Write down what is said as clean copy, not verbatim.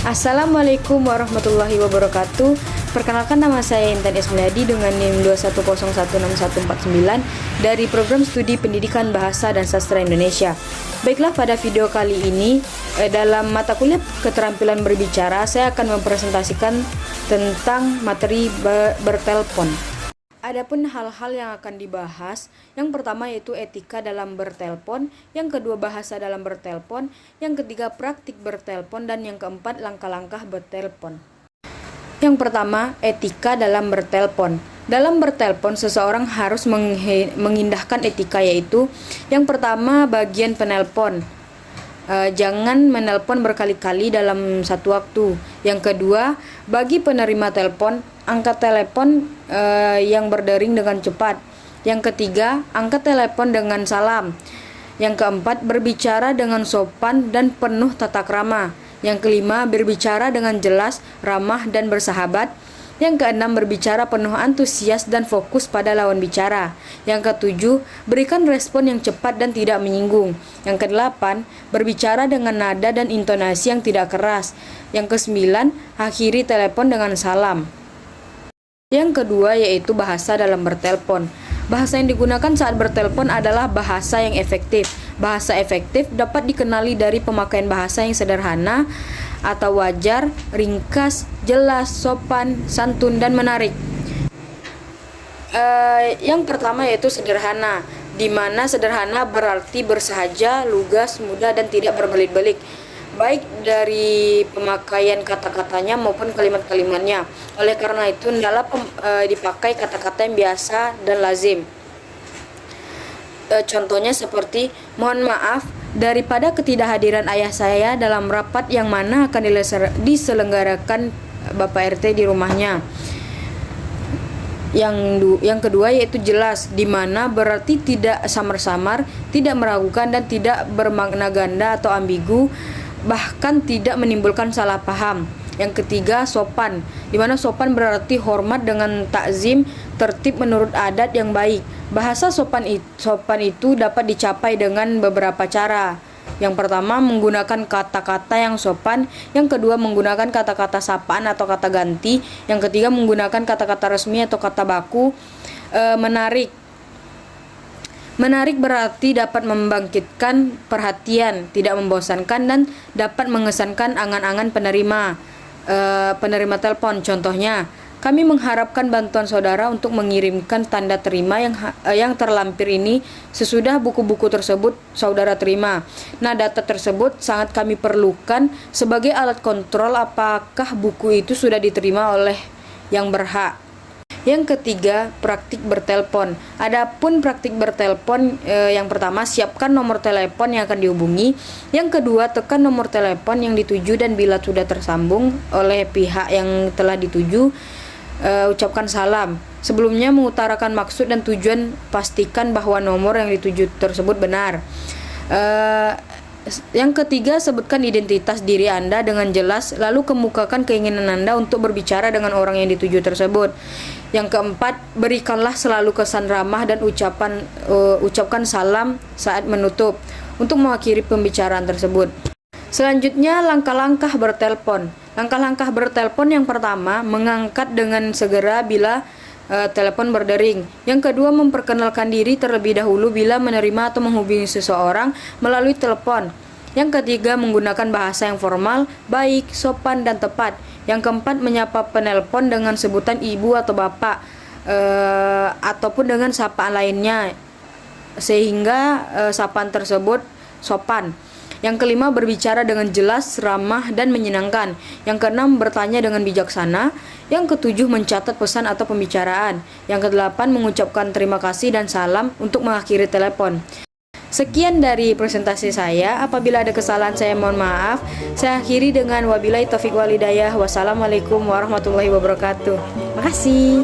Assalamualaikum warahmatullahi wabarakatuh. Perkenalkan, nama saya Intan Esmiadi dengan NIM 2101649 dari Program Studi Pendidikan Bahasa dan Sastra Indonesia. Baiklah, pada video kali ini dalam mata kuliah keterampilan berbicara, saya akan mempresentasikan tentang materi bertelepon. Adapun hal-hal yang akan dibahas, yang pertama yaitu etika dalam bertelepon, yang kedua bahasa dalam bertelepon, yang ketiga praktik bertelepon, dan yang keempat langkah-langkah bertelepon. Yang pertama, etika dalam bertelepon. Dalam bertelepon, seseorang harus mengindahkan etika, yaitu yang pertama bagian penelpon. Jangan menelpon berkali-kali dalam satu waktu. Yang kedua, bagi penerima telepon, angkat telepon yang berdering dengan cepat. Yang ketiga, angkat telepon dengan salam. Yang keempat, berbicara dengan sopan dan penuh tata krama. Yang kelima, berbicara dengan jelas, ramah, dan bersahabat. Yang keenam, berbicara penuh antusias dan fokus pada lawan bicara. Yang ketujuh, berikan respon yang cepat dan tidak menyinggung. Yang kedelapan, berbicara dengan nada dan intonasi yang tidak keras. Yang kesembilan, akhiri telepon dengan salam. Yang kedua yaitu bahasa dalam bertelepon. Bahasa yang digunakan saat bertelepon adalah bahasa yang efektif. Bahasa efektif dapat dikenali dari pemakaian bahasa yang sederhana atau wajar, ringkas, jelas, sopan, santun, dan menarik. Yang pertama yaitu sederhana, di mana sederhana berarti bersahaja, lugas, mudah, dan tidak berbelit-belit, baik dari pemakaian kata-katanya maupun kalimat-kalimatnya. Oleh karena itu, hendaklah dipakai kata-kata yang biasa dan lazim. Contohnya seperti, mohon maaf, daripada ketidakhadiran ayah saya dalam rapat yang mana akan diselenggarakan Bapak RT di rumahnya. Yang kedua yaitu jelas, di mana berarti tidak samar-samar, tidak meragukan, dan tidak bermakna ganda atau ambigu, bahkan tidak menimbulkan salah paham. Yang ketiga, sopan, di mana sopan berarti hormat dengan takzim, tertib menurut adat yang baik. Bahasa sopan itu dapat dicapai dengan beberapa cara. Yang pertama, menggunakan kata-kata yang sopan. Yang kedua, menggunakan kata-kata sapaan atau kata ganti. Yang ketiga, menggunakan kata-kata resmi atau kata baku. Menarik berarti dapat membangkitkan perhatian, tidak membosankan, dan dapat mengesankan angan-angan penerima telepon. Contohnya, kami mengharapkan bantuan saudara untuk mengirimkan tanda terima yang terlampir ini sesudah buku-buku tersebut saudara terima. Nah, data tersebut sangat kami perlukan sebagai alat kontrol apakah buku itu sudah diterima oleh yang berhak. Yang ketiga, praktik bertelepon. Adapun praktik bertelepon, yang pertama, siapkan nomor telepon yang akan dihubungi. Yang kedua, tekan nomor telepon yang dituju, dan bila sudah tersambung oleh pihak yang telah dituju, ucapkan salam. Sebelumnya mengutarakan maksud dan tujuan, pastikan bahwa nomor yang dituju tersebut benar. Yang ketiga, sebutkan identitas diri Anda dengan jelas, lalu kemukakan keinginan Anda untuk berbicara dengan orang yang dituju tersebut. Yang keempat, berikanlah selalu kesan ramah dan ucapkan salam saat menutup untuk mengakhiri pembicaraan tersebut. Selanjutnya, langkah-langkah bertelepon. Langkah-langkah bertelepon yang pertama, mengangkat dengan segera bila telepon berdering. Yang kedua, memperkenalkan diri terlebih dahulu bila menerima atau menghubungi seseorang melalui telepon. Yang ketiga, menggunakan bahasa yang formal, baik, sopan, dan tepat. Yang keempat, menyapa penelpon dengan sebutan ibu atau bapak, ataupun dengan sapaan lainnya, sehingga sapaan tersebut sopan. Yang kelima, berbicara dengan jelas, ramah, dan menyenangkan. Yang keenam, bertanya dengan bijaksana. Yang ketujuh, mencatat pesan atau pembicaraan. Yang kedelapan, mengucapkan terima kasih dan salam untuk mengakhiri telepon. Sekian dari presentasi saya. Apabila ada kesalahan, saya mohon maaf. Saya akhiri dengan wabillahi taufiq wal hidayah. Wassalamualaikum warahmatullahi wabarakatuh. Makasih.